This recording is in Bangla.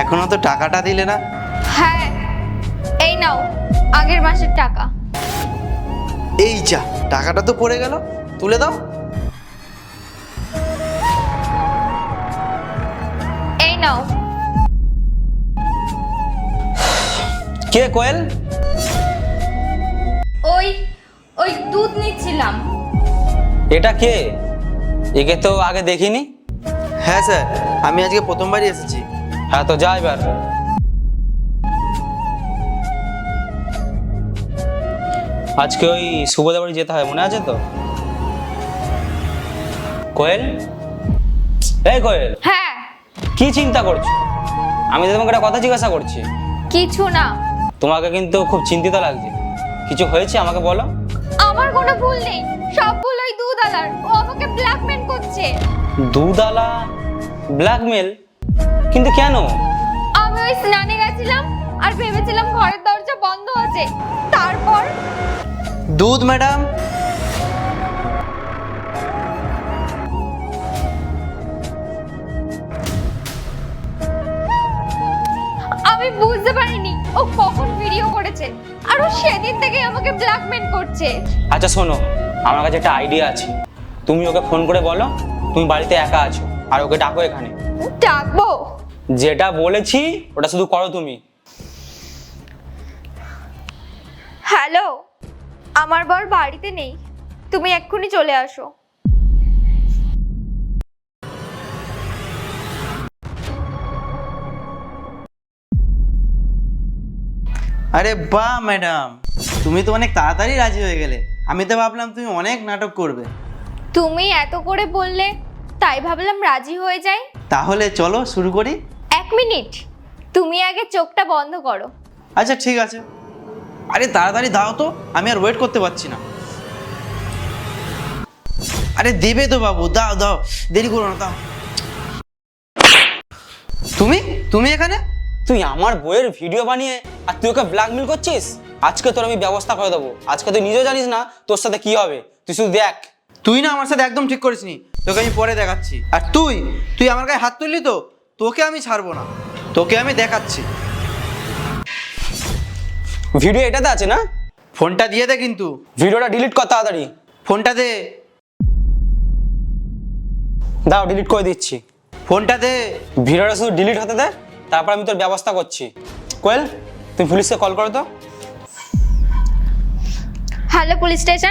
এখনো তো টাকাটা দিলে না। হ্যাঁ, এই নাও আগের মাসের টাকা। এই যা, টাকাটা তো পড়ে গেল, তুলে দাও। এই নাও। কে কোয়েল? ওই ওই দুধ নিচ্ছিলাম। এটা কে? একে তো আগে দেখিনি। হ্যাঁ স্যার, আমি আজকে প্রথমবারই এসেছি। হ্যাঁ, তো যা এবার। আজকে ওই সুবোধা বাড়ি যেতে হয়, মনে আছে তো? কোয়েল, এই কোয়েল, হ্যাঁ। কি চিন্তা করছো? আমি তো তোমাকে একটা কথা জিজ্ঞাসা করছি। কিছু না। তোমাকে কিন্তু খুব চিন্তিত লাগছে। কিছু হয়েছে আমাকে বলো। আমার কোনো ভুল নেই, সব ভুল ওই দুধওয়ালার। ও আমাকে ব্ল্যাকমেল করছে। দুধওয়ালা ব্ল্যাকমেল? কিন্তু কেন? আমি ওই স্নানে গেছিলাম আর ভেবেছিলাম ঘরের দরজা বন্ধ আছে। তারপর দুধ ম্যাডাম, আমি বুঝতে পারিনি ও কখন ভিডিও করেছে, আর ও সেদিন থেকে আমাকে ব্ল্যাকমেল করছে। আচ্ছা শোনো, আমার কাছে একটা আইডিয়া আছে। তুমি ওকে ফোন করে বলো তুমি বাড়িতে একা আছো, আর ওকে ডাকো এখানে। ডাকবো? যেটা বলেছি ওটা শুধু করো তুমি। হ্যালো, আমার বর বাড়িতে নেই, তুমি এক্ষুনি চলে আসো। আরে বাহ ম্যাডাম, তুমি তো অনেক তাড়াতাড়ি রাজি হয়ে গেলে। আমি তো ভাবলাম তুমি অনেক নাটক করবে। তুমি এত করে বললে তাই ভাবলাম রাজি হয়ে যাই। তাহলে চলো শুরু করি। 1 মিনিট, তুমি আগে চোখটা বন্ধ করো। আচ্ছা ঠিক আছে। আরে তাড়াতাড়ি দাও তো, আমি আর ওয়েট করতে পারছি না। আরে দেবে তো বাবু, দাও দাও, দেরি করো না, দাও। তুমি তুমি এখানে? তুই আমার বইয়ের ভিডিও বানিয়ে আর তুই ওকে ব্ল্যাকমেল করছিস? আজকে তোর আমি ব্যবস্থা করে দেবো। আজকে তুই নিজেও জানিস না তোর সাথে কি হবে, তুই শুধু দেখ। তুই না আমার সাথে একদম ঠিক করিসনি, তোকে আমি পরে দেখাচ্ছি। আর তুই তুই আমার গায়ে হাত তুললি তো, তোকে আমি ছাড়বো না, তোকে আমি দেখাচ্ছি। ভিডিও এটাতে আছে না? ফোনটা দিয়ে দে কিন্তু। ভিডিওটা ডিলিট কর তাড়াতাড়ি। ফোনটা দে। দাও, ডিলিট করে দিচ্ছি। ফোনটা দে। ভিডিওটা শুধু ডিলিট হতে দে, তারপর আমি তোর ব্যবস্থা করছি। কোয়েল, তুমি পুলিশকে কল করো তো। Hello police station,